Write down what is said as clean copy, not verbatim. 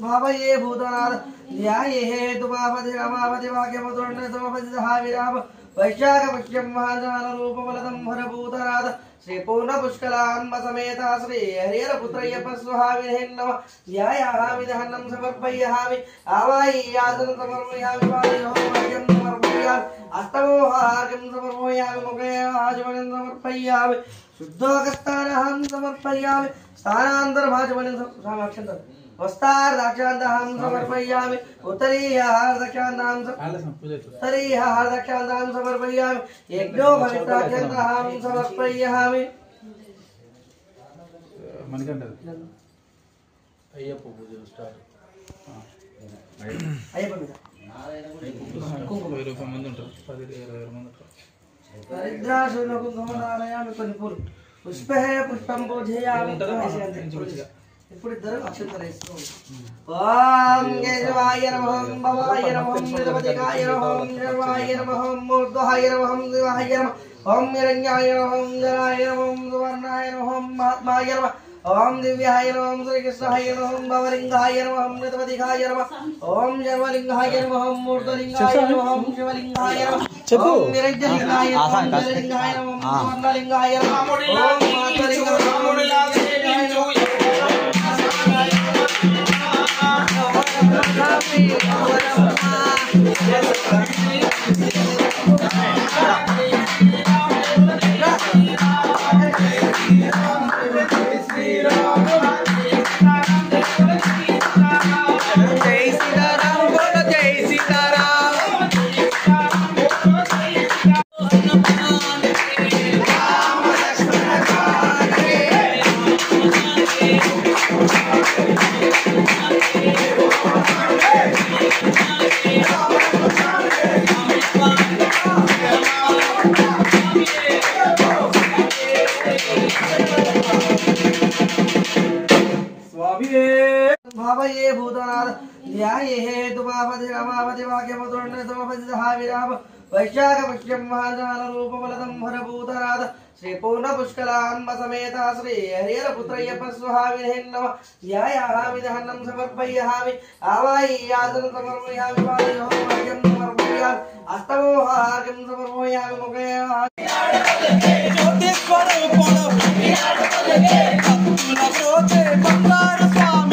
भावये भूतनाथ ध्याये हेतु पापति रमापति वाक्यमुद्रण्य समपतिधाविराम वैशाख पक्ष्यं महाजान रूपवलदं हरभूतनाथ श्री पूर्ण पुष्कलान्म समेता श्री हरिहर पुत्रय्यप्प स्वाहाविनेन नमः ध्यायामि दहनं समर्पयामि आवाहयासनं समर्पयामि पादयोर्घ्यं समर्पयामि अष्टमोहार्घ्यं समर्पयामि मुखे आचमनं समर्पयामि शुद्धोगस्तानहं समर्पयामि स्थानान्तरभाचमनं समाक्षन्त वस्तार दक्षांतहं समर्पयामि उत्तरीयहार दक्षांतहं उत्तरीयहार दक्षांतहं समर्पयामि यज्ञो भवित्राख्यंतहं समर्पयामि मणिकंठ अय्यप्प पूजा स्टार्ट अय्यप्प మీద కుంకుమ 20 మంది ఉంటారు 10 20 మంది ఉంటారు దరిద్రాశుల కుంకుమనారాయణ కొన్ని పూలు పుష్పే పుష్పం పూజయామి ఇప్పుడు ఇద్దరు అక్షంతలు వేసుకోండి ఓం కేశవాయ నమః భవాయ నమః నిరవధికాయ నమః నిర్వాయ నమః మూర్ధవాయ నమః శివాయ నమః ఓం హిరణ్యాయ నమః జలాయ నమః సువర్ణాయ నమః మహాత్మాయ నమః ఓం దివ్యాయ నమః శ్రీకృష్ణాయ నమః భవలింగాయ నమః నిరవధికాయ నమః ఓం జర్వలింగాయ నమః మూర్ధలింగాయ నమః శివలింగాయ నమః ఓం నిరంజలింగాయ నమః జలలింగాయ నమః సువర్ణలింగాయ నమః ఓం మాతలింగాయ भावये भूतनाथ ध्याये हेतु पापति रमापति वाक्यमुद्रण्य समपतिधाविराम वैशाख पक्ष्यं महाजान रूपवलदं हरभूतनाथ श्री पूर्ण पुष्कलान्म समेता श्री हरिहर पुत्रय्यप्प स्वाहाविनेन नमः ध्यायामि दहनं समर्पयामि आवाहयासनं समर्पयामि पादयोर्घ्यं समर्पयामि अष्टमोहार्घ्यं समर्पयामि मुखे ज्योति स्वरूपं भक्तुल ब्रोचे बंगार स्वामी